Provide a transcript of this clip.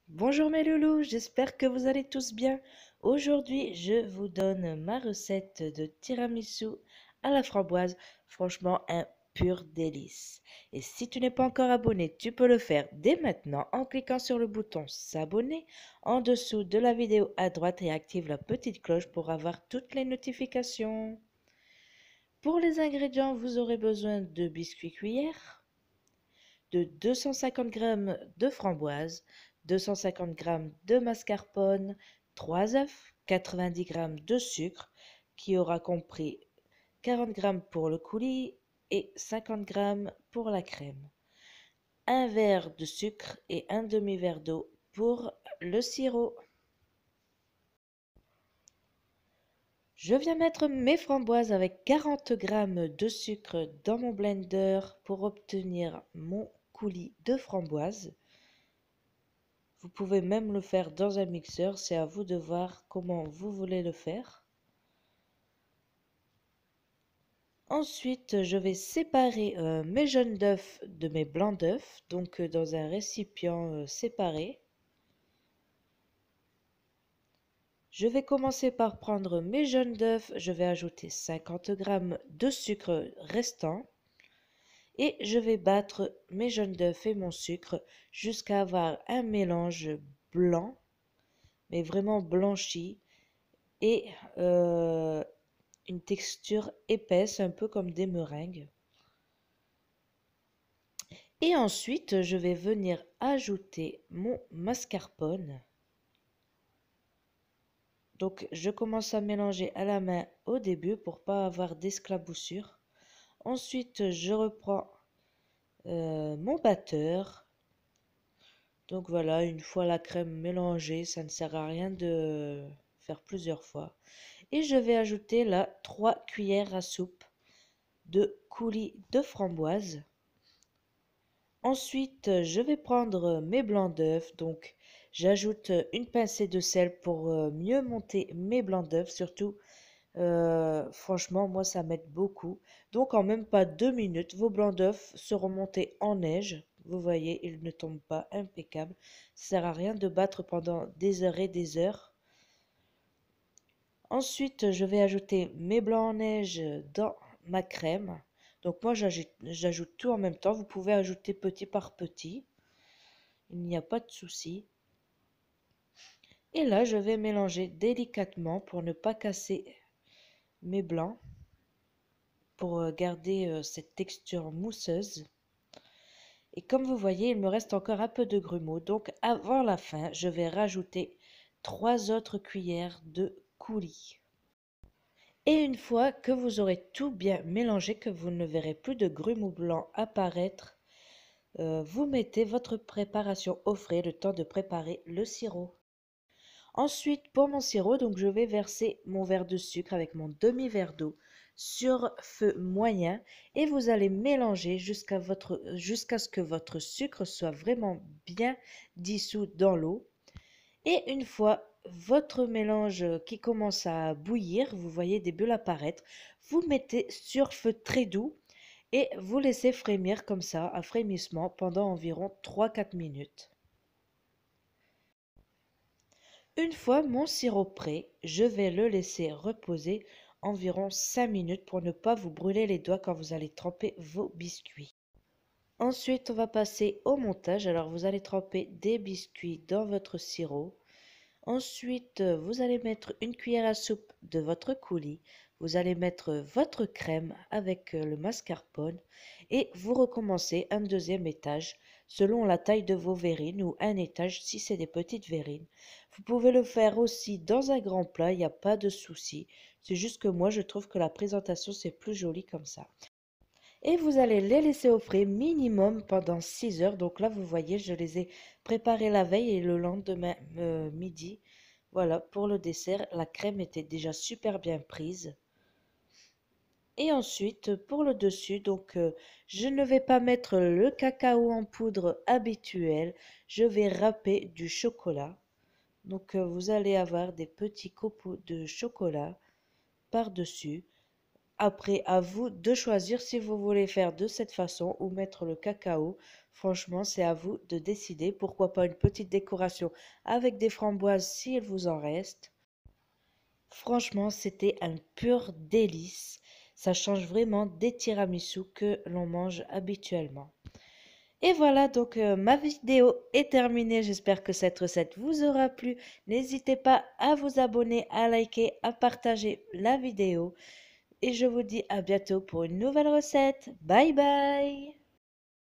Bonjour mes loulous, j'espère que vous allez tous bien. Aujourd'hui, je vous donne ma recette de tiramisu à la framboise. Franchement, un pur délice. Et si tu n'es pas encore abonné, tu peux le faire dès maintenant en cliquant sur le bouton s'abonner en dessous de la vidéo à droite et active la petite cloche pour avoir toutes les notifications. Pour les ingrédients, vous aurez besoin de biscuits cuillères, de 250 g de framboise, 250 g de mascarpone, 3 œufs, 90 g de sucre qui aura compris 40 g pour le coulis et 50 g pour la crème, un verre de sucre et un demi-verre d'eau pour le sirop. Je viens mettre mes framboises avec 40 g de sucre dans mon blender pour obtenir mon coulis de framboise. Vous pouvez même le faire dans un mixeur, c'est à vous de voir comment vous voulez le faire. Ensuite, je vais séparer mes jaunes d'œufs de mes blancs d'œufs, donc dans un récipient séparé. Je vais commencer par prendre mes jaunes d'œufs, je vais ajouter 50 g de sucre restant et je vais battre mes jaunes d'œufs et mon sucre jusqu'à avoir un mélange blanc, mais vraiment blanchi et une texture épaisse, un peu comme des meringues. Et ensuite, je vais venir ajouter mon mascarpone. Donc, je commence à mélanger à la main au début pour pas avoir d'esclaboussure. Ensuite, je reprends mon batteur. Donc voilà, une fois la crème mélangée, ça ne sert à rien de faire plusieurs fois. Et je vais ajouter là 3 cuillères à soupe de coulis de framboise. Ensuite, je vais prendre mes blancs d'œufs, donc j'ajoute une pincée de sel pour mieux monter mes blancs d'œufs, surtout, franchement, moi ça m'aide beaucoup. Donc en même pas 2 minutes, vos blancs d'œufs seront montés en neige. Vous voyez, ils ne tombent pas, impeccable. Ça sert à rien de battre pendant des heures et des heures. Ensuite, je vais ajouter mes blancs en neige dans ma crème. Donc moi, j'ajoute tout en même temps. Vous pouvez ajouter petit par petit. Il n'y a pas de souci. Et là, je vais mélanger délicatement pour ne pas casser mes blancs, pour garder cette texture mousseuse. Et comme vous voyez, il me reste encore un peu de grumeaux. Donc avant la fin, je vais rajouter 3 autres cuillères de coulis. Et une fois que vous aurez tout bien mélangé, que vous ne verrez plus de grumeaux blancs apparaître, vous mettez votre préparation au frais, le temps de préparer le sirop. Ensuite, pour mon sirop, donc je vais verser mon verre de sucre avec mon demi-verre d'eau sur feu moyen et vous allez mélanger jusqu'à ce que votre sucre soit vraiment bien dissous dans l'eau. Et une fois votre mélange qui commence à bouillir, vous voyez des bulles apparaître, vous mettez sur feu très doux et vous laissez frémir comme ça, à frémissement, pendant environ 3-4 minutes. Une fois mon sirop prêt, je vais le laisser reposer environ 5 minutes pour ne pas vous brûler les doigts quand vous allez tremper vos biscuits. Ensuite, on va passer au montage. Alors, vous allez tremper des biscuits dans votre sirop. Ensuite, vous allez mettre une cuillère à soupe de votre coulis. Vous allez mettre votre crème avec le mascarpone et vous recommencez un deuxième étage selon la taille de vos verrines ou un étage si c'est des petites verrines. Vous pouvez le faire aussi dans un grand plat, il n'y a pas de souci. C'est juste que moi, je trouve que la présentation, c'est plus joli comme ça. Et vous allez les laisser au frais minimum pendant 6 heures. Donc là, vous voyez, je les ai préparés la veille et le lendemain midi. Voilà, pour le dessert, la crème était déjà super bien prise. Et ensuite, pour le dessus, donc je ne vais pas mettre le cacao en poudre habituel. Je vais râper du chocolat. Donc vous allez avoir des petits copeaux de chocolat par-dessus Après, à vous de choisir si vous voulez faire de cette façon ou mettre le cacao. Franchement, c'est à vous de décider. Pourquoi pas une petite décoration avec des framboises si il vous en reste. Franchement, c'était un pur délice. Ça change vraiment des tiramisus que l'on mange habituellement. Et voilà, donc ma vidéo est terminée. J'espère que cette recette vous aura plu. N'hésitez pas à vous abonner, à liker, à partager la vidéo. Et je vous dis à bientôt pour une nouvelle recette. Bye bye!